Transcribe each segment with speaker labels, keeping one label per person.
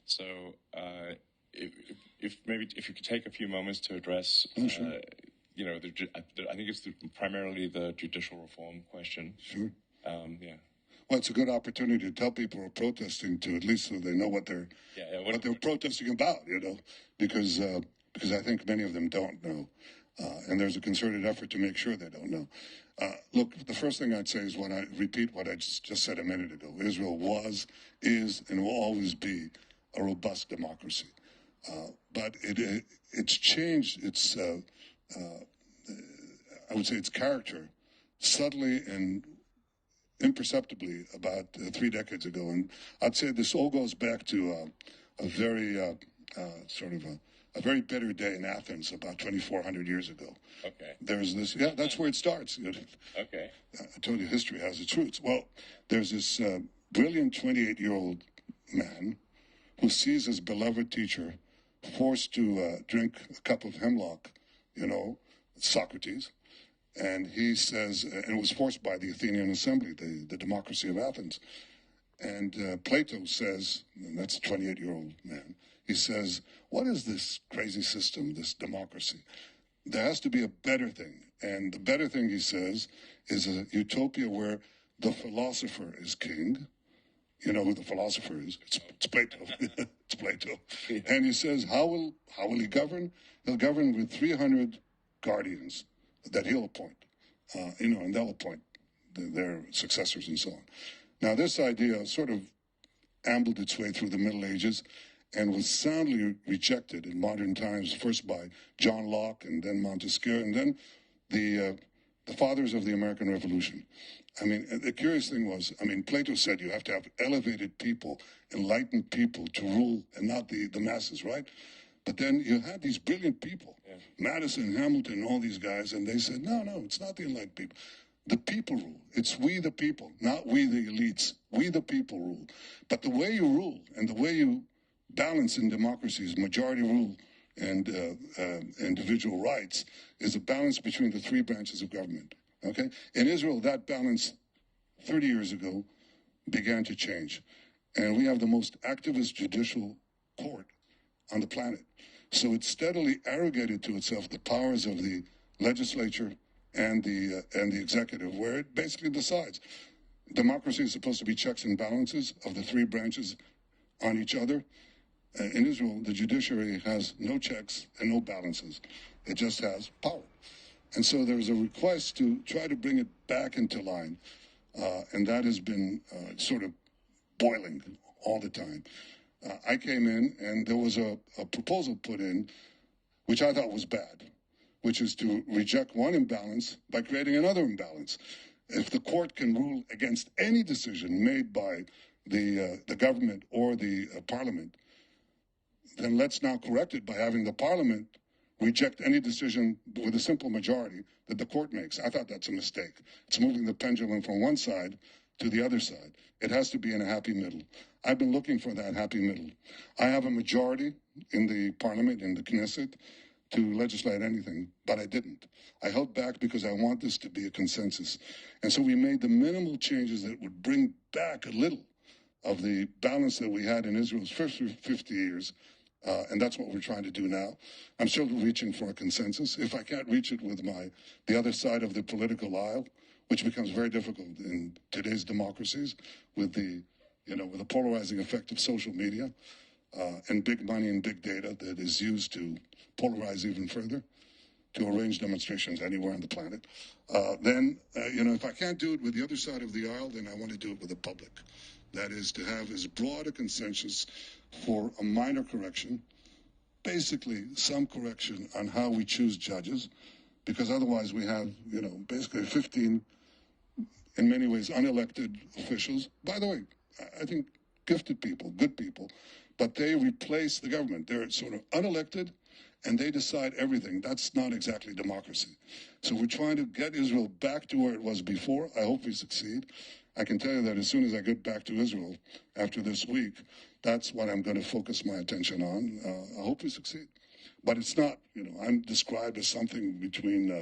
Speaker 1: So, if you could take a few moments to address,
Speaker 2: Sure.
Speaker 1: I think it's primarily the judicial reform question.
Speaker 2: Sure.
Speaker 1: Yeah.
Speaker 2: Well, it's a good opportunity to tell people who are protesting to, at least so they know what they're protesting about, because I think many of them don't know. And there's a concerted effort to make sure they don't know. Look, the first thing I'd say is repeat what I just said a minute ago. Israel was, is, and will always be a robust democracy. But it's changed its, I would say, its character subtly and imperceptibly about 3 decades ago. And I'd say this all goes back to a very a very bitter day in Athens about 2,400 years ago.
Speaker 1: Okay.
Speaker 2: There's this, that's where it starts.
Speaker 1: Okay.
Speaker 2: I told you history has its roots. Well, there's this brilliant 28-year-old man who sees his beloved teacher forced to drink a cup of hemlock, Socrates. And he says, and it was forced by the Athenian Assembly, the democracy of Athens. And Plato says, and that's a 28-year-old man, he says, what is this crazy system, this democracy? There has to be a better thing. And the better thing, he says, is a utopia where the philosopher is king. You know who the philosopher is? It's Plato. It's Plato. Yeah. And he says, how will he govern? He'll govern with 300 guardians that he'll appoint, and they'll appoint their successors and so on. Now, this idea sort of ambled its way through the Middle Ages and was soundly rejected in modern times, first by John Locke and then Montesquieu, and then the fathers of the American Revolution. I mean, the curious thing was, Plato said you have to have elevated people, enlightened people to rule and not the masses, right? But then you had these brilliant people, Madison, Hamilton, all these guys, and they said, no, it's not the enlightened people. The people rule. It's we the people, not we the elites. We the people rule. But the way you rule and the way you balance in democracies, majority rule and individual rights, is a balance between the 3 branches of government. Okay? In Israel, that balance 30 years ago began to change. And we have the most activist judicial court on the planet. So it steadily arrogated to itself the powers of the legislature and the executive, where it basically decides. Democracy is supposed to be checks and balances of the 3 branches on each other. In Israel, the judiciary has no checks and no balances. It just has power. And so there's a request to try to bring it back into line, and that has been sort of boiling all the time. I came in, and there was a proposal put in, which I thought was bad, which is to reject one imbalance by creating another imbalance. If the court can rule against any decision made by the government or the parliament, then let's now correct it by having the parliament reject any decision with a simple majority that the court makes. I thought that's a mistake. It's moving the pendulum from one side to the other side. It has to be in a happy middle. I've been looking for that happy middle. I have a majority in the parliament, in the Knesset, to legislate anything, but I didn't. I held back because I want this to be a consensus. And so we made the minimal changes that would bring back a little of the balance that we had in Israel's first 50 years. And that's what we're trying to do now. I'm still reaching for a consensus. If I can't reach it with the other side of the political aisle, which becomes very difficult in today's democracies with the polarizing effect of social media and big money and big data that is used to polarize even further, to arrange demonstrations anywhere on the planet. Then, if I can't do it with the other side of the aisle, then I want to do it with the public. That is to have as broad a consensus for a minor correction, basically some correction on how we choose judges, because otherwise we have, basically 15, in many ways, unelected officials. By the way, I think gifted people, good people, but they replace the government. They're sort of unelected, and they decide everything. That's not exactly democracy. So we're trying to get Israel back to where it was before. I hope we succeed. I can tell you that as soon as I get back to Israel after this week, that's what I'm going to focus my attention on. I hope we succeed. But it's not, I'm described as something between,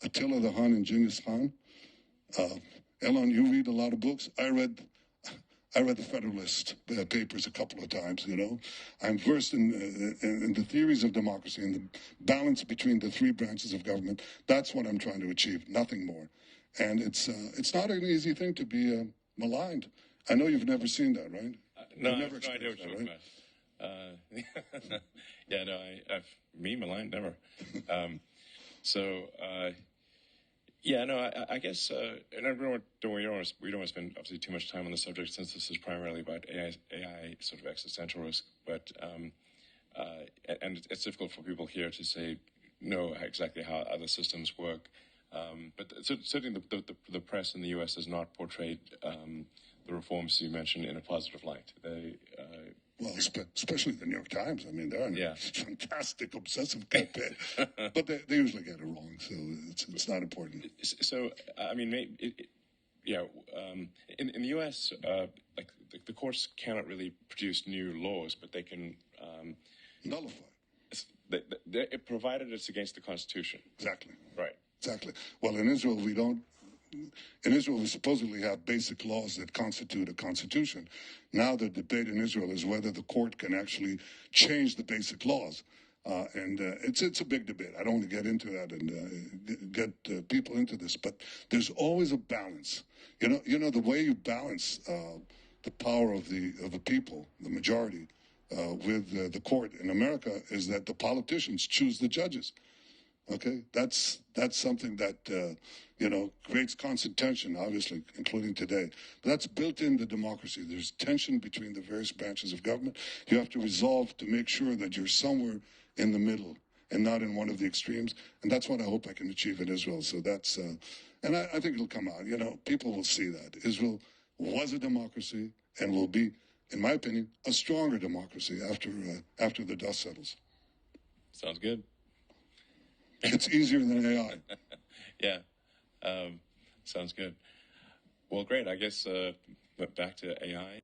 Speaker 2: Attila the Hun and Genghis Khan. Elon, you read a lot of books. I read I read the Federalist papers a couple of times, you know. I'm versed in the theories of democracy and the balance between the three branches of government. That's what I'm trying to achieve, nothing more. And it's not an easy thing to be maligned. I know you've never seen that, right?
Speaker 1: No,
Speaker 2: never
Speaker 1: I have no idea what you're talking about. Yeah, no, me maligned, never. Yeah, no, I guess, and we don't want to spend obviously too much time on the subject since this is primarily about AI sort of existential risk, but and it's difficult for people here to know exactly how other systems work. But certainly the press in the U.S. has not portrayed the reforms you mentioned in a positive light.
Speaker 2: Well, especially the New York Times. I mean, they're a fantastic obsessive campaign, but they usually get it wrong, so it's not important.
Speaker 1: So, I mean, in the U.S., like the courts cannot really produce new laws, but they can
Speaker 2: nullify.
Speaker 1: Provided it's against the Constitution.
Speaker 2: Exactly.
Speaker 1: Right.
Speaker 2: Exactly. Well, in Israel, we don't. In Israel, we supposedly have basic laws that constitute a constitution. Now the debate in Israel is whether the court can actually change the basic laws. And it's a big debate. I don't want to get into that and get people into this, but there's always a balance. You know the way you balance the power of the people, the majority, with the court in America is that the politicians choose the judges. Okay, that's something that creates constant tension, obviously, including today. But that's built into democracy. There's tension between the various branches of government. You have to resolve to make sure that you're somewhere in the middle and not in one of the extremes. And that's what I hope I can achieve in Israel. So that's, and I think it'll come out. You know, people will see that Israel was a democracy and will be, in my opinion, a stronger democracy after the dust settles.
Speaker 1: Sounds good.
Speaker 2: It's easier than AI.
Speaker 1: Yeah. Sounds good. Well, great. I guess back to AI.